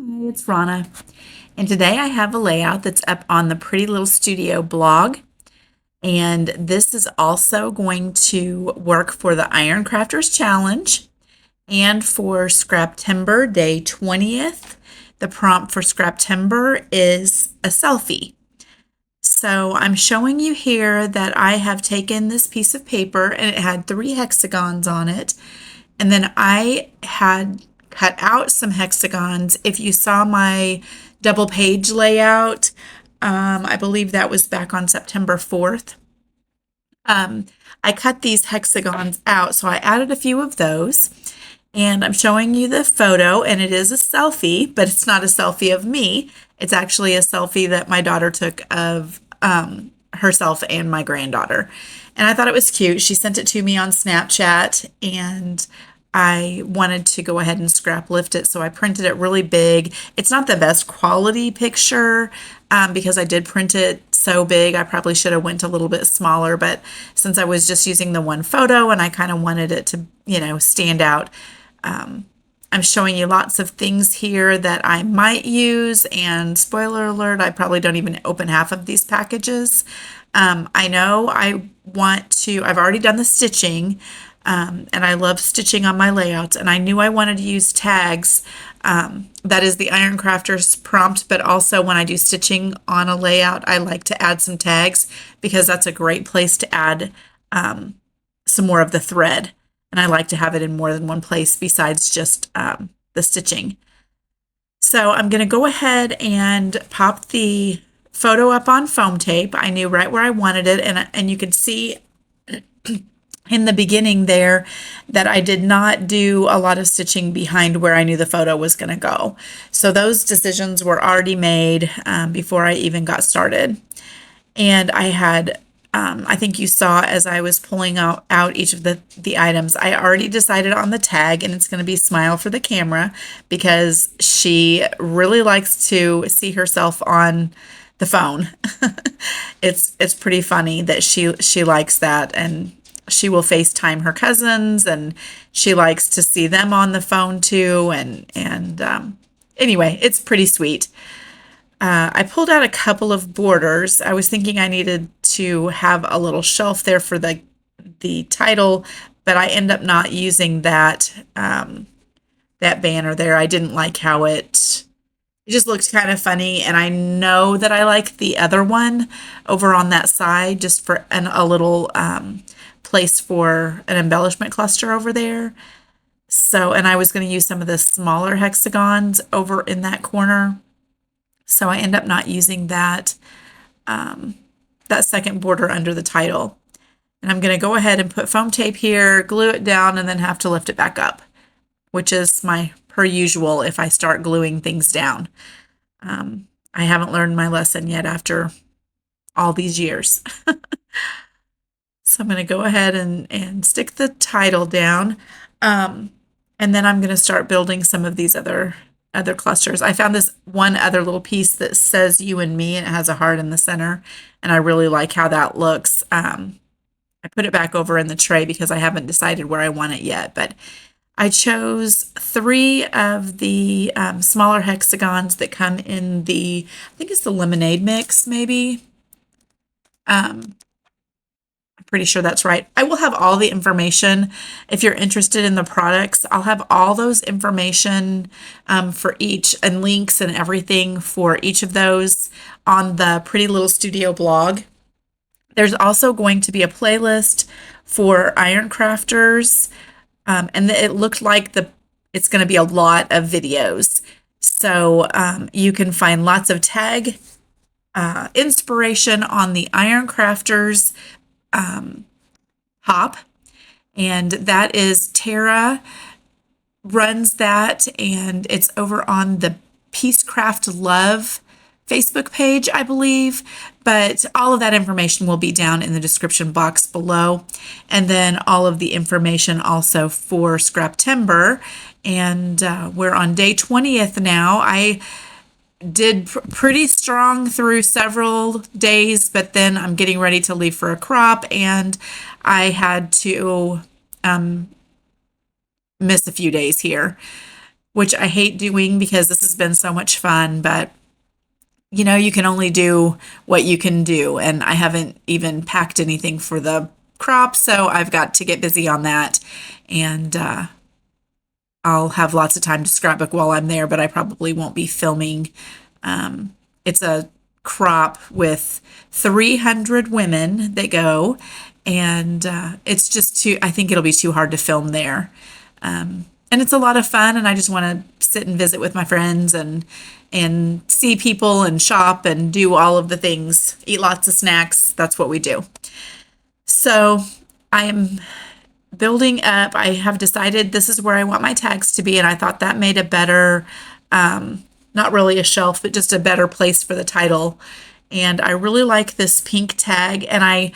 Hi, it's Rana, and today I have a layout that's up on the Pretty Little Studio blog, and this is also going to work for the Iron Crafters Challenge and for Scraptember Day 20th. The prompt for Scraptember is a selfie. So I'm showing you here that I have taken this piece of paper and it had 3 hexagons on it. And then I had cut out some hexagons. If you saw my double page layout, I believe that was back on September 4th. I cut these hexagons out, so I added a few of those. And I'm showing you the photo, and it is a selfie, but it's not a selfie of me. It's actually a selfie that my daughter took of herself and my granddaughter. And I thought it was cute. She sent it to me on Snapchat, and I wanted to go ahead and scrap lift it, so I printed it really big. It's not the best quality picture because I did print it so big. I probably should have went a little bit smaller, but since I was just using the one photo and I kind of wanted it to, stand out, I'm showing you lots of things here that I might use, and spoiler alert, I probably don't even open half of these packages. I know I've already done the stitching, and I love stitching on my layouts, and I knew I wanted to use tags. That is the Iron Crafters prompt, but also when I do stitching on a layout, I like to add some tags because that's a great place to add some more of the thread. And I like to have it in more than one place besides just the stitching. So I'm going to go ahead and pop the photo up on foam tape. I knew right where I wanted it, and you can see in the beginning there that I did not do a lot of stitching behind where I knew the photo was going to go. So those decisions were already made before I even got started. And I had I think you saw as I was pulling out each of the items, I already decided on the tag, and it's going to be Smile for the Camera because she really likes to see herself on the phone. It's pretty funny that she likes that, and she will FaceTime her cousins, and she likes to see them on the phone too. And anyway, it's pretty sweet. I pulled out a couple of borders. I was thinking I needed to have a little shelf there for the title, but I end up not using that that banner there. I didn't like how it just looked kind of funny, and I know that I like the other one over on that side just for a little place for an embellishment cluster over there. So, and I was going to use some of the smaller hexagons over in that corner. So I end up not using that that second border under the title. And I'm going to go ahead and put foam tape here, glue it down, and then have to lift it back up, which is my per usual if I start gluing things down. I haven't learned my lesson yet after all these years. So I'm going to go ahead and stick the title down. And then I'm going to start building some of these other clusters. I found this one other little piece that says you and me, and it has a heart in the center, and I really like how that looks. I put it back over in the tray because I haven't decided where I want it yet, but I chose 3 of the smaller hexagons that come in I think it's the lemonade mix, maybe. Pretty sure that's right. I will have all the information if you're interested in the products. I'll have all those information for each, and links and everything for each of those on the Pretty Little Studio blog. There's also going to be a playlist for Iron Crafters, and it looked like it's going to be a lot of videos. So you can find lots of tag inspiration on the Iron Crafters hop, and that is Tara runs that, and it's over on the Peacecraft Love Facebook page, I believe, but all of that information will be down in the description box below, and then all of the information also for Scraptember, and we're on day 20th now. I did pretty strong through several days, but then I'm getting ready to leave for a crop, and I had to miss a few days here. which I hate doing because this has been so much fun, but you can only do what you can do. And I haven't even packed anything for the crop, so I've got to get busy on that. And I'll have lots of time to scrapbook while I'm there, but I probably won't be filming. It's a crop with 300 women that go, and it's just too, I think it'll be too hard to film there. And it's a lot of fun, and I just want to sit and visit with my friends and see people and shop and do all of the things, eat lots of snacks. That's what we do. So I am building up. I have decided this is where I want my tags to be, and I thought that made a better, not really a shelf, but just a better place for the title. And I really like this pink tag, and I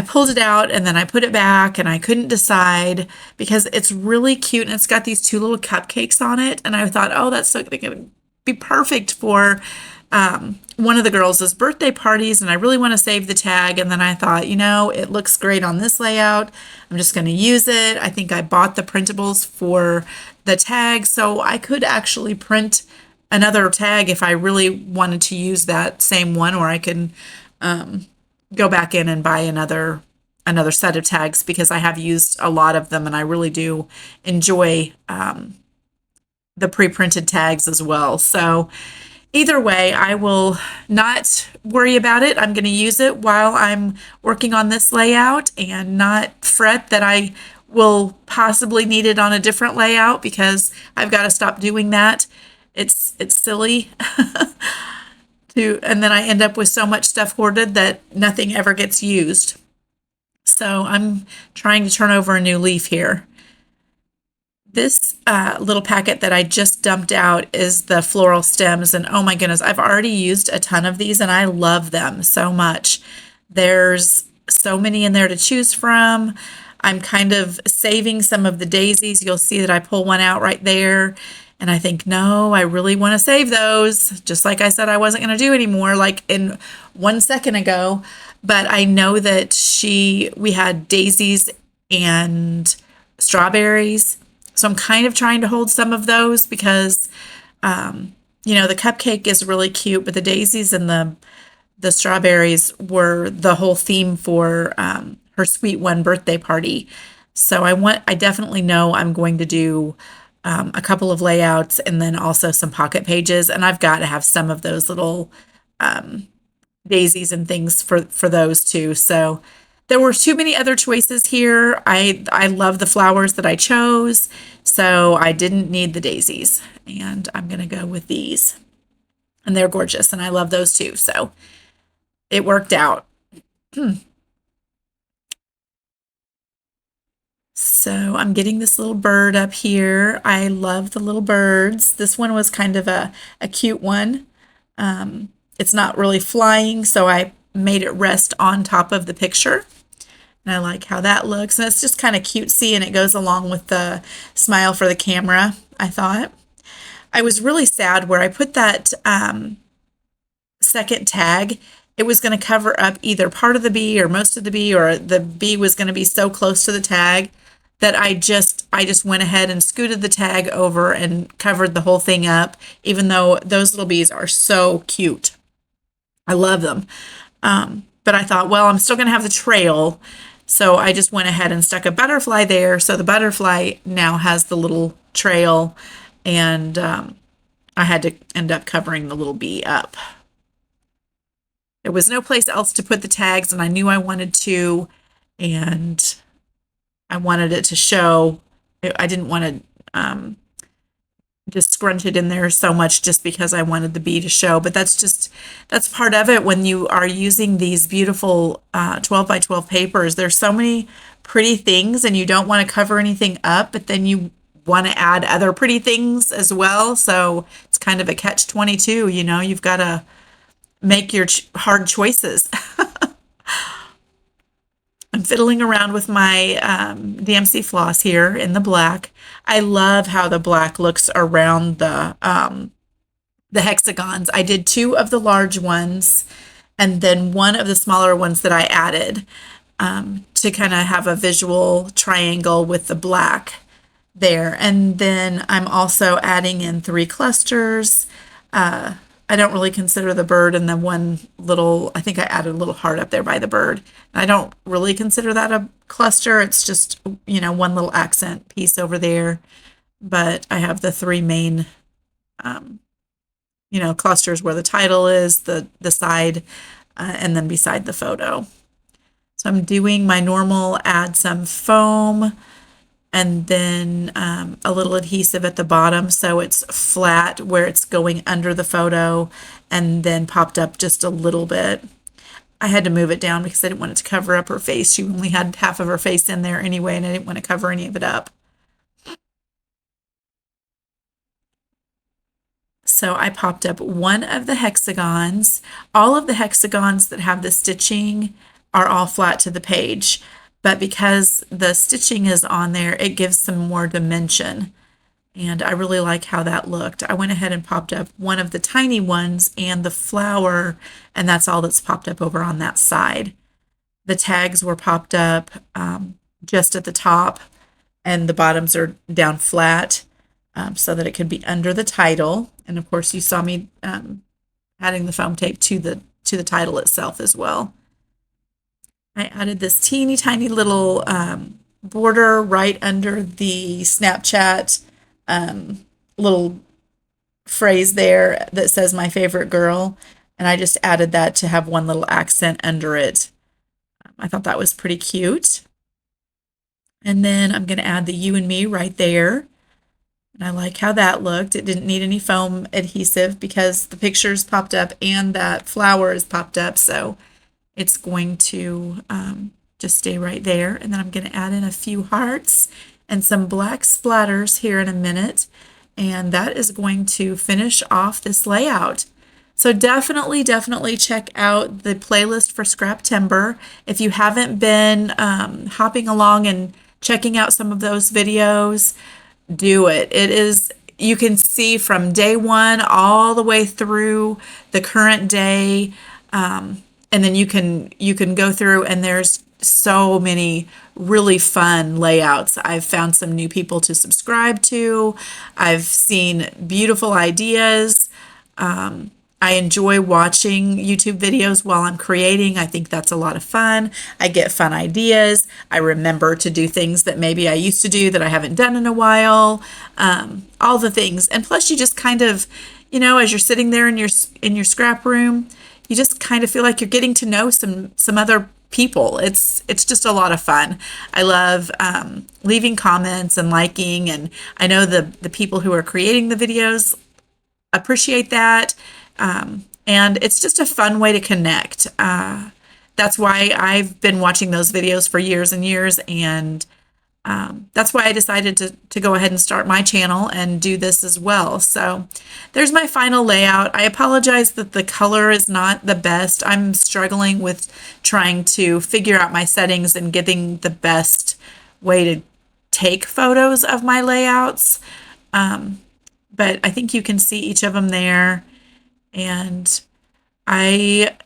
pulled it out and then I put it back and I couldn't decide because it's really cute and it's got these two little cupcakes on it. And I thought, oh, that's so going to be perfect for one of the girls' birthday parties. And I really want to save the tag. And then I thought, it looks great on this layout. I'm just going to use it. I think I bought the printables for the tag, so I could actually print another tag if I really wanted to use that same one, or I can go back in and buy another set of tags because I have used a lot of them and I really do enjoy the pre-printed tags as well. So either way, I will not worry about it. I'm going to use it while I'm working on this layout and not fret that I will possibly need it on a different layout because I've got to stop doing that. It's silly. And then I end up with so much stuff hoarded that nothing ever gets used. So I'm trying to turn over a new leaf here. This little packet that I just dumped out is the floral stems, and oh my goodness, I've already used a ton of these and I love them so much. There's so many in there to choose from. I'm kind of saving some of the daisies. You'll see that I pull one out right there. And I think, no, I really want to save those, just like I said I wasn't going to do anymore, like in 1 second ago. But I know that we had daisies and strawberries. So I'm kind of trying to hold some of those because, the cupcake is really cute, but the daisies and the strawberries were the whole theme for her Sweet One birthday party. So I definitely know I'm going to do a couple of layouts and then also some pocket pages. And I've got to have some of those little daisies and things for those too. So there were too many other choices here. I love the flowers that I chose, so I didn't need the daisies. And I'm going to go with these. And they're gorgeous, and I love those too. So it worked out. So I'm getting this little bird up here. I love the little birds. This one was kind of a cute one. It's not really flying, so I made it rest on top of the picture. And I like how that looks. And it's just kind of cutesy, and it goes along with the smile for the camera, I thought. I was really sad where I put that second tag. It was going to cover up either part of the bee or most of the bee, or the bee was going to be so close to the tag that I just went ahead and scooted the tag over and covered the whole thing up, even though those little bees are so cute. I love them. But I thought, well, I'm still going to have the trail. So I just went ahead and stuck a butterfly there. So the butterfly now has the little trail, and I had to end up covering the little bee up. There was no place else to put the tags, and I knew I wanted to, and I wanted it to show. I didn't want to just scrunch it in there so much just because I wanted the bee to show. But that's part of it when you are using these beautiful 12 by 12 papers. There's so many pretty things, and you don't want to cover anything up, but then you want to add other pretty things as well. So it's kind of a catch-22, you've got to make your hard choices. I'm fiddling around with my DMC floss here in the black. I love how the black looks around the hexagons. I did 2 of the large ones and then 1 of the smaller ones that I added to kind of have a visual triangle with the black. there. And then I'm also adding in 3 clusters. Uh, I don't really consider the bird and the one little, I think I added a little heart up there by the bird. I don't really consider that a cluster. It's just, one little accent piece over there. But I have the 3 main, um, clusters where the title is, the side, and then beside the photo. So I'm doing my normal, add some foam, and then a little adhesive at the bottom so it's flat where it's going under the photo, and then popped up just a little bit. I had to move it down because I didn't want it to cover up her face. She only had half of her face in there anyway, and I didn't want to cover any of it up. So I popped up one of the hexagons. All of the hexagons that have the stitching are all flat to the page, but because the stitching is on there, it gives some more dimension. And I really like how that looked. I went ahead and popped up one of the tiny ones and the flower, and that's all that's popped up over on that side. The tags were popped up just at the top, and the bottoms are down flat so that it could be under the title. And of course, you saw me adding the foam tape to the title itself as well. I added this teeny tiny little border right under the Snapchat little phrase there that says "my favorite girl," and I just added that to have one little accent under it. I thought that was pretty cute. And then I'm going to add the you and me right there. And I like how that looked. It didn't need any foam adhesive because the pictures popped up and that flower is popped up. So it's going to just stay right there. And then I'm going to add in a few hearts and some black splatters here in a minute. And that is going to finish off this layout. So definitely check out the playlist for Scraptember. If you haven't been hopping along and checking out some of those videos, do it. It is, you can see from day one all the way through the current day. And then you can go through, and there's so many really fun layouts. I've found some new people to subscribe to. I've seen beautiful ideas. I enjoy watching YouTube videos while I'm creating. I think that's a lot of fun. I get fun ideas. I remember to do things that maybe I used to do that I haven't done in a while. All the things. And plus you just kind of, as you're sitting there in your scrap room, you just kind of feel like you're getting to know some other people. It's just a lot of fun. I love leaving comments and liking, and I know the people who are creating the videos appreciate that. And it's just a fun way to connect. That's why I've been watching those videos for years and years, and that's why I decided to go ahead and start my channel and do this as well. So there's my final layout. I apologize that the color is not the best. I'm struggling with trying to figure out my settings and getting the best way to take photos of my layouts. But I think you can see each of them there. And I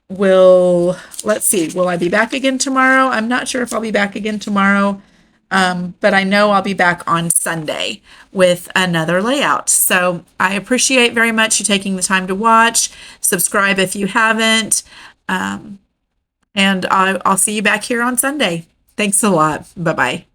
will, let's see, will I be back again tomorrow? I'm not sure if I'll be back again tomorrow, but I know I'll be back on Sunday with another layout. So I appreciate very much you taking the time to watch. Subscribe if you haven't, and I'll see you back here on Sunday. Thanks a lot. Bye-bye.